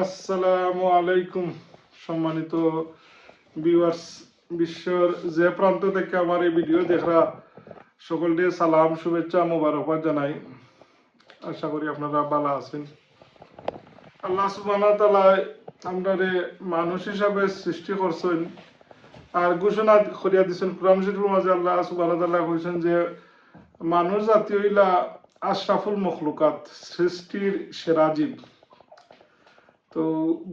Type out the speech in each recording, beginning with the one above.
আসসালামু আলাইকুম সম্মানিত ভিউয়ার্স, বিশ্বের যে প্রান্ত থেকে আমার এই ভিডিও দেখরা সকলকে সালাম, শুভেচ্ছা, মোবারকবাদ জানাই। আশা করি আপনারা ভালো আছেন। আল্লাহ সুবহানাহু ওয়া তাআলা আমরারে মানুষ হিসাবে সৃষ্টি করছেন আর ঘোষণা করিয়া দিয়েছেন কোরআন শরীফের মাঝে। আল্লাহ সুবহানাহু ওয়া তাআলা কইছেন যে মানুষ জাতি হইলা আশরাফুল মখলুকাত, সৃষ্টির সেরা জীব। তো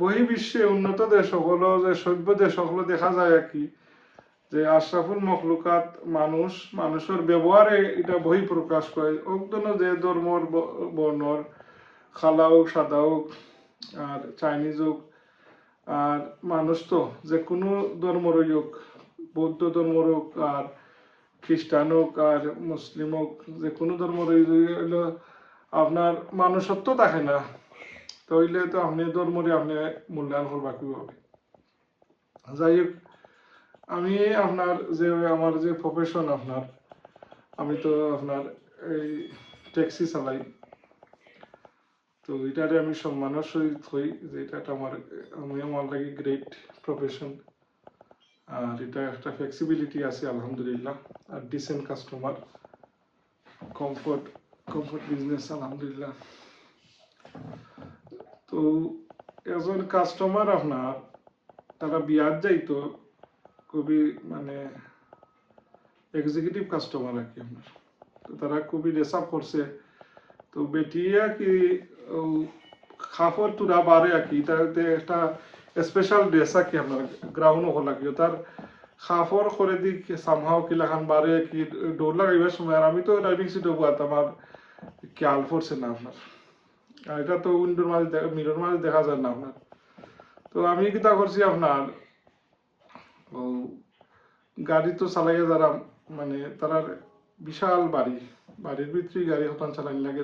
বহির্বিশ্বে উন্নত দেশ হলো, যে সভ্য দেশ হলো দেখা যায় আর কি, যে আশরাফুল মখলুকাত মানুষ, মানুষের ব্যবহারে এটা বহি প্রকাশ করে। ওকদন যে ধর্মর বর্ণর খালা হোক, সাদা হোক, আর চাইনিজ হোক, আর মানুষ তো যে কোনো ধর্মরই হোক, বৌদ্ধ ধর্মর হোক, আর খ্রিস্টান হোক, আর মুসলিম হোক, যে কোনো ধর্মরই হইলো আপনার মানুষত্ব থাকে না, তাইলে তো আপনি ধর্মরে আপনি মূল্যায়ন করবা কিভাবে? যাই হোক, আমি আপনার যে আমার যে প্রফেশন আপনার, আমি তো আপনার এই ট্যাক্সি চালাই। তো এটারে আমি সম্মানের সহিত হই যে এটা আমার লাগে গ্রেট প্রফেশন। আর এটা একটা ফ্লেক্সিবিলিটি আছে আলহামদুলিল্লাহ, আর decent customer, comfort comfort business আলহামদুলিল্লাহ। তো একজন কাস্টমার আপনার, তারা বিয়ার যাইতো, খুবই মানে এক্সিকিউটিভ কাস্টমার আর কি আপনার। তো তারা খুবই রেসাপ করছে। তো বেটিয়া কি খাফর তুরা বারে আর কি, তাতে একটা স্পেশাল ড্রেস আর কি আপনার গ্রাউন্ড হল আর কি, তার খাফর করে দি সামহাও কিলাখান বারে কি দৌড় লাগাইবার সময়। আর আমি তো ড্রাইভিং সিটে বুয়াতাম, আর খেয়াল পড়ছে না আপনার। আর এটা তো উইন্ডোর মাঝে মিরর মাঝে দেখা যায় না আপনার। তো আমি কিতা করছি আপনার, ও গাড়ি তো চালাইয়া যারা মানে তারা বিশাল বাড়ি, বাড়ির ভিতরেই গাড়ি হতান চালানি লাগে।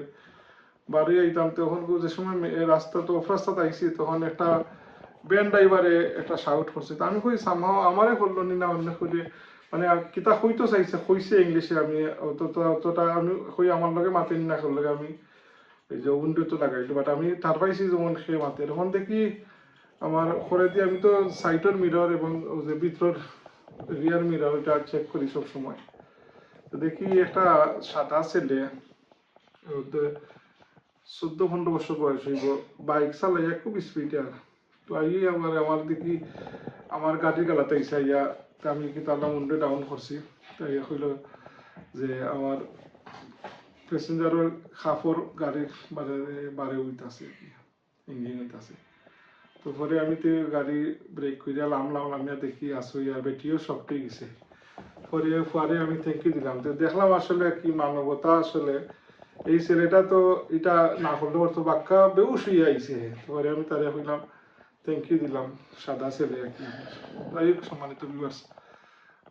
বাড়ি আইতাম তখন যে সময় রাস্তা তো অফ রাস্তা আইসি, তখন একটা ব্যান ড্রাইভারে একটা শাউট করছে। তো আমি কই সামহাও আমারে করলো নি না অন্য কইলে, মানে কিতা কইতো চাইছে, কইছে ইংলিশে। আমি অতটা আমি কই আমার লগে মাতেনি না, করলে আমি এই যে উইন্ডো তো লাগাইলো, বাট আমি তার পাইছি যেমন সে মাতে। তখন দেখি আমার করে দিয়ে আমি তো সাইডের মিরর এবং যে ভিতর রিয়ার মিরর ওইটা চেক করি সব সময়। তো দেখি একটা সাদা ছেলে, 14-15 বছর বয়স হইব, বাইক চালাইয়া খুব স্পিডে। আর তো আমার দেখি আমার গাড়ির গালাতে আইসা ইয়া, আমি কি তার উইন্ডো ডাউন করছি। তাই হইল যে আমার প্যাসেঞ্জারের খাফর গাড়ির বারে বারে উইতাছে, ইঞ্জিন হইতাছে। তো পরে আমি তো গাড়ি ব্রেক করিয়া নামিয়া দেখি আসো ইয়ার বেটিও সবটাই গেছে। পরে আমি থ্যাংক ইউ দিলাম। তো দেখলাম আসলে কি মানবতা, আসলে এই ছেলেটা তো এটা না করলে তো বাক্কা বেউস হইয়া আইছে। পরে আমি তারে কইলাম, থ্যাংক ইউ দিলাম, সাদা ছেলে আর কি। যাই হোক সম্মানিত ভিউয়ার্স,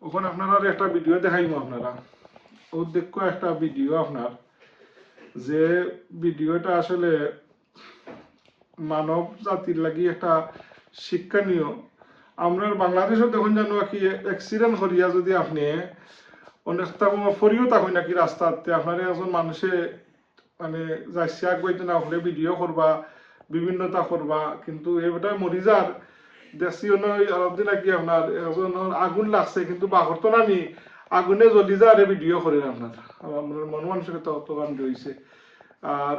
ওখানে আপনারা একটা ভিডিও দেখাইবো আপনারা। ও দেখো একটা ভিডিও আপনার, যে ভিডিওটা আসলে মানব জাতির লাগি একটা শিক্ষণীয়। আমরা বাংলাদেশও দেখুন জানো কি অ্যাক্সিডেন্ট করিয়া যদি আপনি অনেকটা ফরিও থাকুন নাকি রাস্তাতে, আপনার একজন মানুষে মানে যাইছে আগুয়াইতে না হলে ভিডিও করবা, বিভিন্নতা করবা, কিন্তু এবারে মরি যার দেখছি অলপদিন আগে আপনার একজন আগুন লাগছে, কিন্তু বাঘর তো নানি আগুনে জ্বলি যারে ভিডিও করে আপনার। আমার মন মানসিকতা অতগান রয়েছে। আর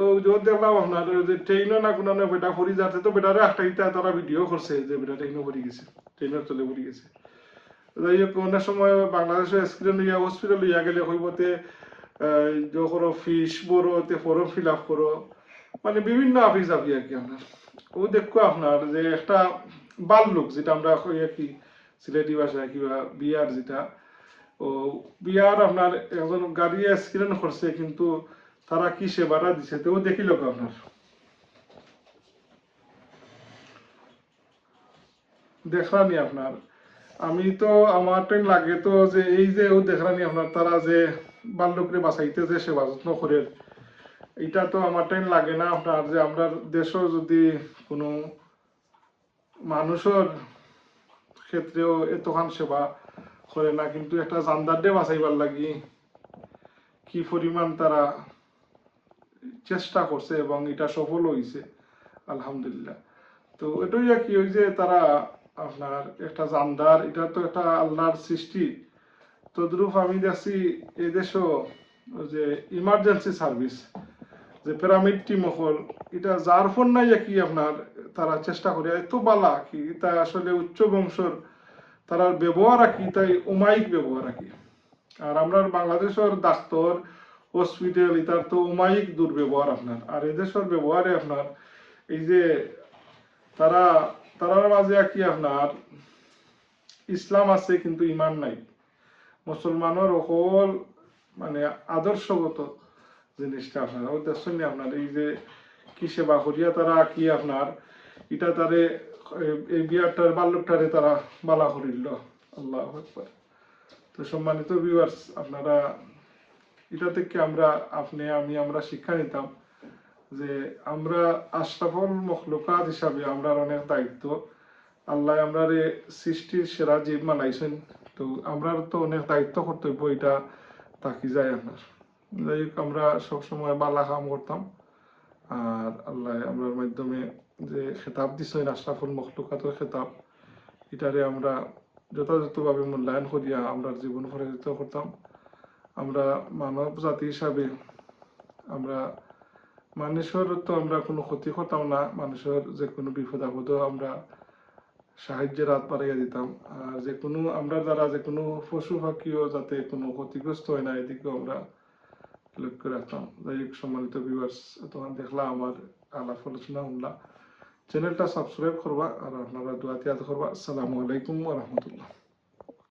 ও যত দেখলাম আপনার যে ট্রেনও না কোনো বেটা ফরি যাচ্ছে, তো বেটারে একটা তারা ভিডিও করছে যে বেটা ট্রেনও পড়ে গেছে, ট্রেনের তলে পড়ে গেছে। যাই হোক, অনেক সময় বাংলাদেশে স্ক্রিন লইয়া হসপিটাল লইয়া গেলে হইবতে যখন ফিস বড়ো তে ফর্ম ফিল আপ করো, মানে বিভিন্ন আফিস আফি আর কি আপনার। ও দেখো আপনার যে একটা বাল লোক, যেটা আমরা কই আর কি সিলেটি ভাষায় কিংবা বিয়ার, যেটা ও বিয়ার আপনার একজন গাড়ি অ্যাক্সিডেন্ট করছে, কিন্তু তারা কি সেবাটা দিছে তো দেখিল আপনার। দেখলানি আপনার, আমি তো আমার টাইম লাগে তো যে এই যে ও দেখলানি আপনার, তারা যে বাল্যকরে বাঁচাইতে যে সেবা যত্ন করে, এটা তো আমার টাইম লাগে না আপনার। যে আমরা দেশও যদি কোনো মানুষের ক্ষেত্রেও এতখান সেবা করে না, কিন্তু একটা জানদারডে বাঁচাইবার লাগি কি পরিমাণ তারা চেষ্টা করছে এবং এটা সফল হয়েছে, আলহামদুলিল্লাহ। তো এটাই আর কি, ওই যে তারা আপনার একটা জানদার, এটা তো একটা আল্লাহর সৃষ্টি। তদ্রুপ আমি দেখছি এই দেশও ওই যে ইমার্জেন্সি সার্ভিস, যে পিরামিড টিম হল, এটা যার ফোন নাই কি আপনার তারা চেষ্টা করে এত বালা কি তা আসলে উচ্চ বংশর তারা ব্যবহার রাখি, তাই উমাইক ব্যবহার রাখি। আর আমরা বাংলাদেশের ডাক্তার হসপিটাল এটার তো উমাইক দুর্ব্যবহার আপনার, আর এদেশের ব্যবহারে আপনার এই যে তারা তারার মাঝে কি আপনার ইসলাম আছে কিন্তু ইমান নাই। মুসলমানের অকল মানে আদর্শগত জিনিসটা আপনার ও দেখছেন আপনার এই যে কি সেবা করিয়া তারা কি আপনার এটা তারে এই বিয়ারটার বাল্যকটারে তারা বালা করিল। আল্লাহ আকবার। তো সম্মানিত ভিউয়ার্স, আপনারা এটা থেকে আমরা আপনি আমি আমরা শিক্ষা নিতাম যে আমরা আশরাফুল মখলুকাত হিসাবে আমরা অনেক দায়িত্ব। আল্লাহ আমরা সৃষ্টির সেরা জীব মানাইছেন, তো আমরা তো অনেক দায়িত্ব কর্তব্য এটা থাকি যায় আপনার। যাই হোক, আমরা সবসময় বালা কাম করতাম। আর আল্লাহ আমরার মাধ্যমে যে খেতাব দিছেন আশরাফুল মখলুকাতের খেতাব, এটারে আমরা যথাযথভাবে মূল্যায়ন করিয়া আমরা জীবন পরিচালিত করতাম। আমরা মানব জাতি হিসাবে আমরা মানুষের তো আমরা কোনো ক্ষতি করতাম না, মানুষের যে কোনো বিপদ আপদও আমরা সাহায্যের হাত বাড়াইয়া দিতাম। আর যে কোনো আমরা দ্বারা যে কোনো পশু পাখিও যাতে কোনো ক্ষতিগ্রস্ত হয় না এদিকেও আমরা লক্ষ্য রাখতাম। যাই হোক, সম্মানিত ভিউয়ার্স, তখন দেখলাম আমার আলাপ আলোচনা শুনলা, চ্যানেলটা সাবস্ক্রাইব করবা আর আপনারা দোয়া তিয়াদ করবা। আসসালামু আলাইকুম ওয়া রাহমাতুল্লাহ।